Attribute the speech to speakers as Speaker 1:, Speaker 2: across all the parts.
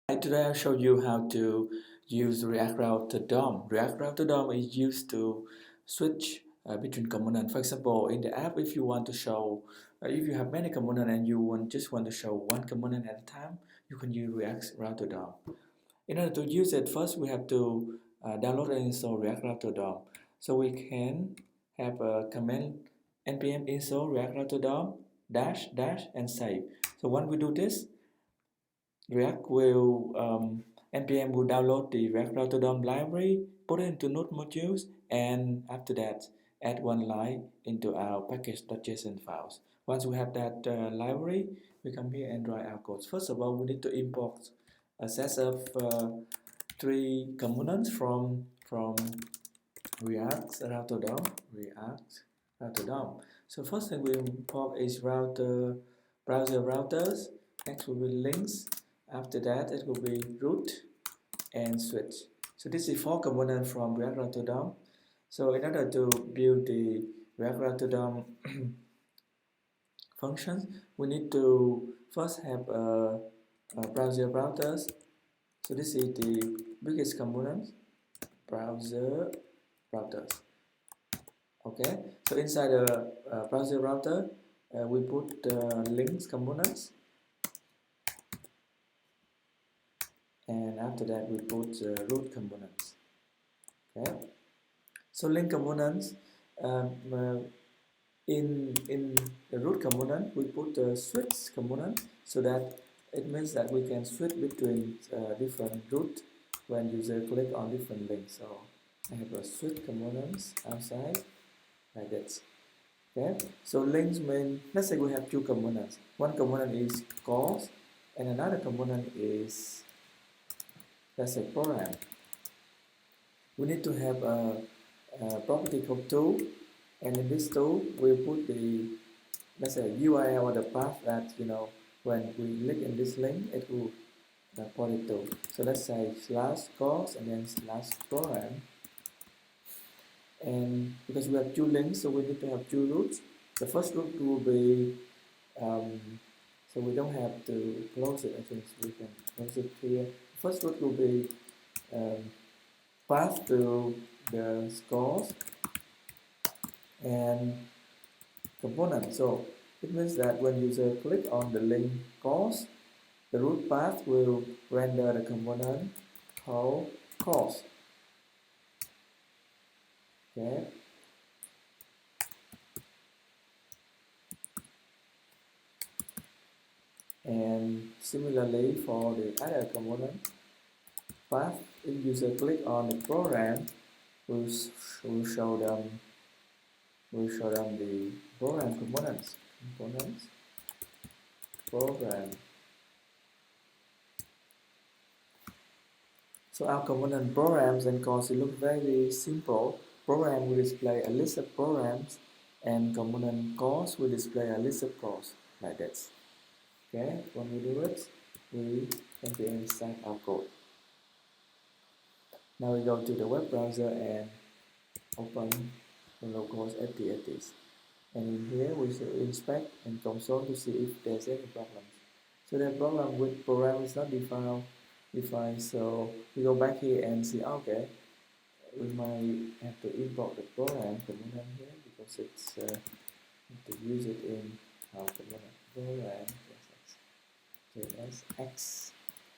Speaker 1: Today I'll show you how to use React Router DOM. React Router DOM is used to switch between components. For example, in the app, if you want to show, if you have many components and you just want to show one component at a time, you can use React Router DOM. In order to use it, first we have to download and install React Router DOM. So we can have a command npm install React Router DOM dash dash and save. So when we do this, React will npm will download the React Router DOM library, put it into Node modules, and after that, add one line into our package.json files. Once we have that library, we come here and write our code. First of all, we need to import a set of three components from React Router DOM. React Router DOM. So first thing we import is browser routers. Next will be links. After that, it will be root and switch. So this is four components from React Router DOM. So in order to build the React Router DOM functions, we need to first have a browser routers. So this is the biggest component, browser routers. Okay, so inside the browser router, we put links components, and after that we put root components. Okay, so link components, in the root component we put the switch component, so that it means that we can switch between different root when user click on different links. So I have a switch components outside like this. Okay, so links mean, let's say we have two components. One component is course and another component is, let's say, program. We need to have a property called tool, and in this tool we put the, let's say, URL or the path that, when we click in this link it will point it to. So let's say slash course and then slash program. And because we have two links, so we need to have two roots. The first root will be, so we don't have to close it, I think we can close it here. First root will be path to the scores and component. So it means that when user click on the link course, the root path will render the component called course. Okay. And similarly for the other component path, if user click on the program, we'll show them the program components. Program. So our component programs and calls look very simple. Program will display a list of programs, and component calls will display a list of calls like this. Okay, when we do it, we npm start our code. Now we go to the web browser and open the localhost 8080. And in here we should inspect and console to see if there's any problems. So the problem with program is not defined, so we go back here and see, okay, we might have to import the program component here because it's have to use it in our component program. JSX.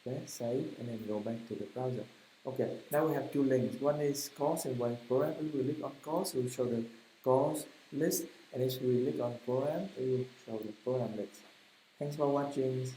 Speaker 1: Okay, save and then go back to the browser. Okay, now we have two links. One is course and one is program. If we click on course, it will show the course list, and if we click on program, it will show the program list. Thanks for watching.